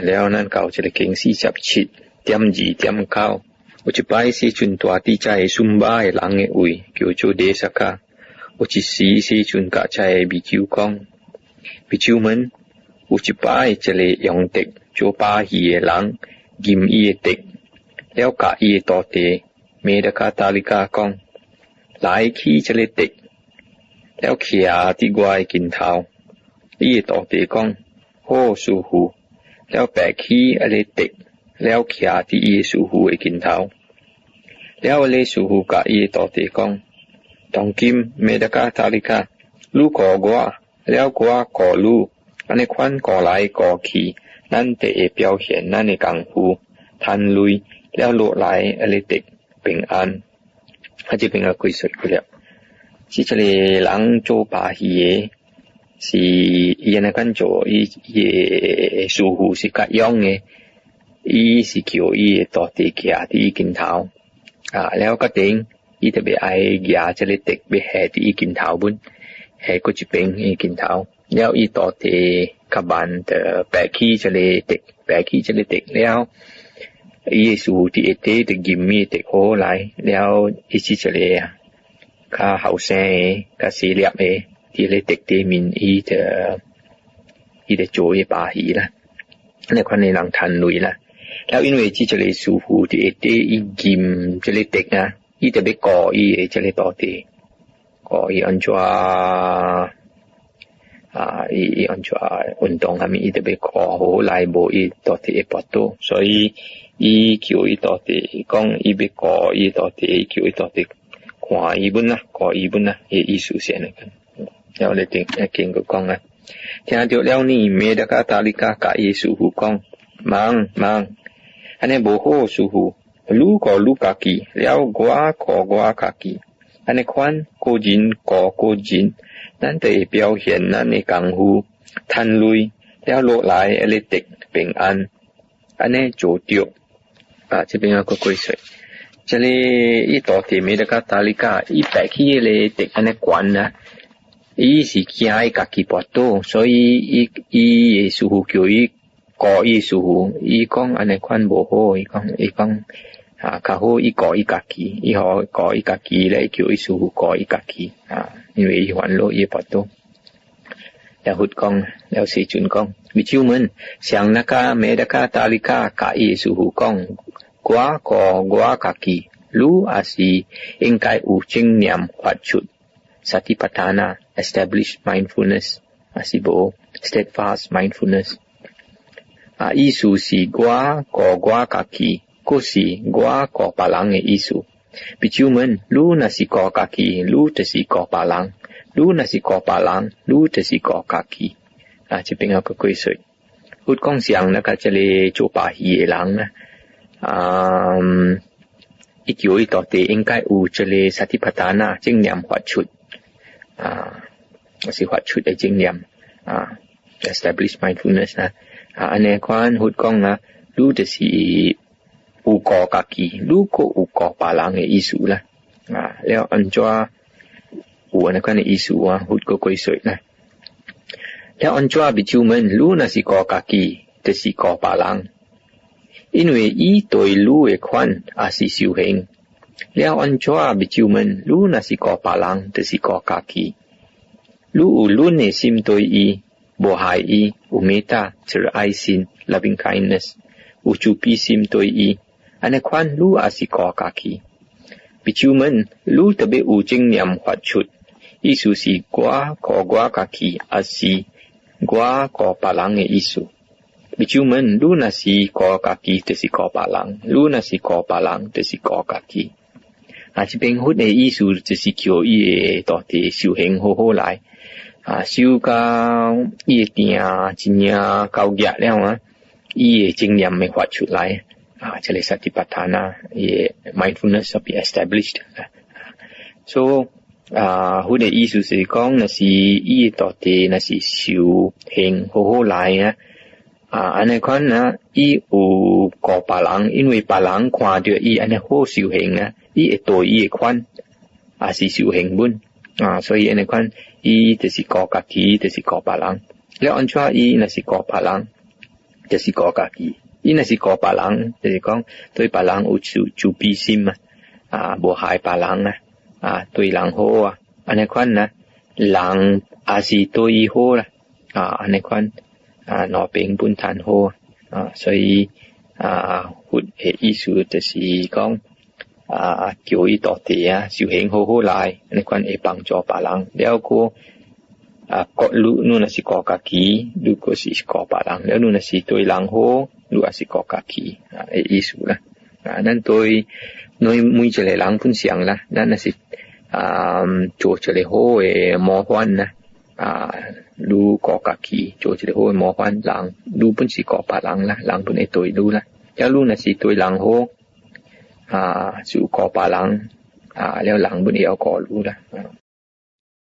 แล้วนั้นเก่าจะเก่งสีจับชิดเตรียมจีเตรียมเข้าอุจไปสิจุนตัวที่ใจซุมบ้ายหลังอุยเกียวโจเดสกาอุจิสีสิจุนกะใจบิจิวกองบิจิวมันอุจไปจะเลยยองเต็กโจปาหีหลังกิมอีเต็กแล้วกะอีต่อเตเมดกาตาลิกากองหลายขี้จะเลยเต็กแล้วเขียที่กวายกินเท้าอีต่อเตกองโฮสูหูแล้วแปะขี้อะไรเต็กแล้วเขียที่อีสูหูไอกินเท้าแล้วอะไรสูหูกะอีต่อเตกองตองกิมเมดกาตาลิกาลูกก่อกว่าแล้วกว่าก่อลูกอันในควันก่อไหลก่อขี่นั่นแต่เปียวเขียนนั่นในกังหูทันลุยแล้วโลไหลอะไรเต็กเป็นอันอาจจะเป็นกุยสุดกุแล้วที่จะเลยหลังโจปาฮีสิอีนักันโจอีสูหูสิกะย่องเงอีสิเขียวอีต่อเตเกียที่อีกินเท้าแล้วก็เต็งอีจะไปไอเกียจะเลยเต็กไปแห่ที่อีกินเท้าบุญแห่ก็จะเป็นอีกินเท้าแล้วอีต่อเตกบันแต่แปะขี้จะเลยเต็กแปะขี้จะเลยเต็กแล้วอีสูที่เอเตตกิมมีเต็กโหไหลแล้วอีสิจะเลยข้าเฮาแซก็สีเหลี่ยมที่เลยเต็กเตมินอีจะโจยปาหีละในคนในหลังทันลุยละแล้วอินเวที่จะเลยสูหูที่เอเตอีกิมจะเลยเต็กนะอีจะไปก่ออีจะเลยต่อเตก่ออีอันจัวอีอันจัวอุนตองทำอีจะไปก่อโหไลโบอีต่อเตปอตโต所以อีคิวอีต่อเตกองอีไปก่ออีต่อเตคิวอีต่อเตขวาอีบุญนะก่ออีบุญนะอีสูเสียนะกันแล้วเลยติงเก่งก็กองนะทีนั้นเดี๋ยวแล้วนี่เมดกาตาลิกากะอีสูหูกองมังอันนี้โบโหสูหูลูกก็ลูกกะกีแล้วกว่าก็กว่ากะกีอันนี้ควันโกจินก็โกจินนั่นแต่เปียวเห็นนั่นในกังหูทันลุยแล้วโลหลายอะไรเต็กเป็นอันนี้โจเตียวจะเป็นก็คุยสวยจะเลยอีต่อที่เมดกาตาลิกาอีแปะขี้เลยเต็กอันนี้กวนนะอีสิขี้ไอกะกีปอโต所以อีสูหูเกียวอีก่ออีสูหูอีกองอันนี้ควันโบโหอีกองคาโฮอีก่ออีกะกีอีหอก่ออีกะกีและอีเกียวอีสูหูก่ออีกะกีนี่เวอีหวันโลอีปอโตแล้วหุดกองแล้วสีจุนกองวิจิวมันเสียงนักาเมดกาตาลิกากะอีสูหูกองกว่าก่อกว่ากะกีรู้อาศีเองกายอูจิงเนียมขวัดชุดสติปัฏฐานะ establish mindfulness อาศีโบ steadfast mindfulness อีสูสีกว่าก่อกว่ากะกีก็สีกว่าก่อปาลังอีสูวิจิวมันรู้นะสิก่อกะกีรู้แต่สิก่อปาลังรู้นะสิก่อปาลังรู้แต่สิก่อกะกีจะเป็นเอาก็คุยสวยพูดกองเสียงนะก็จะเลยโจปาฮีหลังนะอีกอยู่อีต่อเตเองใกล้อูจะเลยสติปัฏฐานะจึงเนียมขวัดชุดสิขวัดชุดไอจึงเนียมestablish mindfulness นะอันนี้ควานพูดกองนะรู้แต่สิอูก่อกะกีรู้ก็อูก่อปาลังอีสูละแล้วอันจัวอูนะก็ในอีสูพูดก็คุยสวยนะแล้วอันจัวบิจูมันรู้นะสิก่อกะกีแต่สิก่อปาลัง因为伊对路的款也是修行了安怎比较们路那是个别人就是个家己路有路的心对伊无害伊有មេត្តា慈愛心 loving kindness 有主悲心對伊安尼款路也是個家己比較們路特別有正念發出意思是我家己也是我個別人的意思บิจูมันรู้นะสิก่อกะกีแต่สิก่อปาลังรู้นะสิก่อปาลังแต่สิก่อกะกีอาจจะเป็นหุดในอีสูจะสิเขียวอีต่อที่สิวเฮงโหโหหลายสิวกาอีเตียจิญญาเกาแยะแล้วอีจึงยังไม่ขวัดชุดหลายจะเลยสติปัฏฐานะmindfulness be established so หุดในอีสูสิกองนะสิอีต่อที่นะสิสิวเฮงโหโหหลายนะอันนี้คนนะอีอูก่อปาลัง因为ปาลังควาเดียวอีอันนี้โหสิวเฮงนะอีตัวอีควันสิสิวเฮงบุญ所以อันนี้คนอีแต่สิก่อกะกีแต่สิก่อปาลังแล้วอันชัวอีน่ะสิก่อปาลัง จะสิก่อกะกีอีน่ะสิก่อปาหลังจะสิของตวยปาหลังอุจูปีซิมบ่หายปาหลังนะตวยหลังโหอันนี้ควันนะหลังอาซีตวยโหล่ะอันนี้ควันนอเป็งปุ้นทานโห所以หุดอีสุจะสิของ叫伊到底修行好好来你看会帮助别人แล้วก็ก็รู้นู่นสิก่อกะกีดูก็สิก่อปาหลังแล้วนู่นสิตัวหลังโหรู้สิก่อกะกีอีสุละนั่นตัวน้อยมุยจะเลยหลังพุ่นเสียงละนั่นสิโจจะเลยโหหมอฮวันนะดูก่อกะกีโจจะเลยโหหมอฮวันหลังดูพุ่นสิก่อปาหลังละหลังพุ่นไอ้ตัวดูละแล้วรู้น่ะสิตัวหลังโหสู่ก่อปาหลังแล้วหลังพุ่นเอาก่อรู้ละ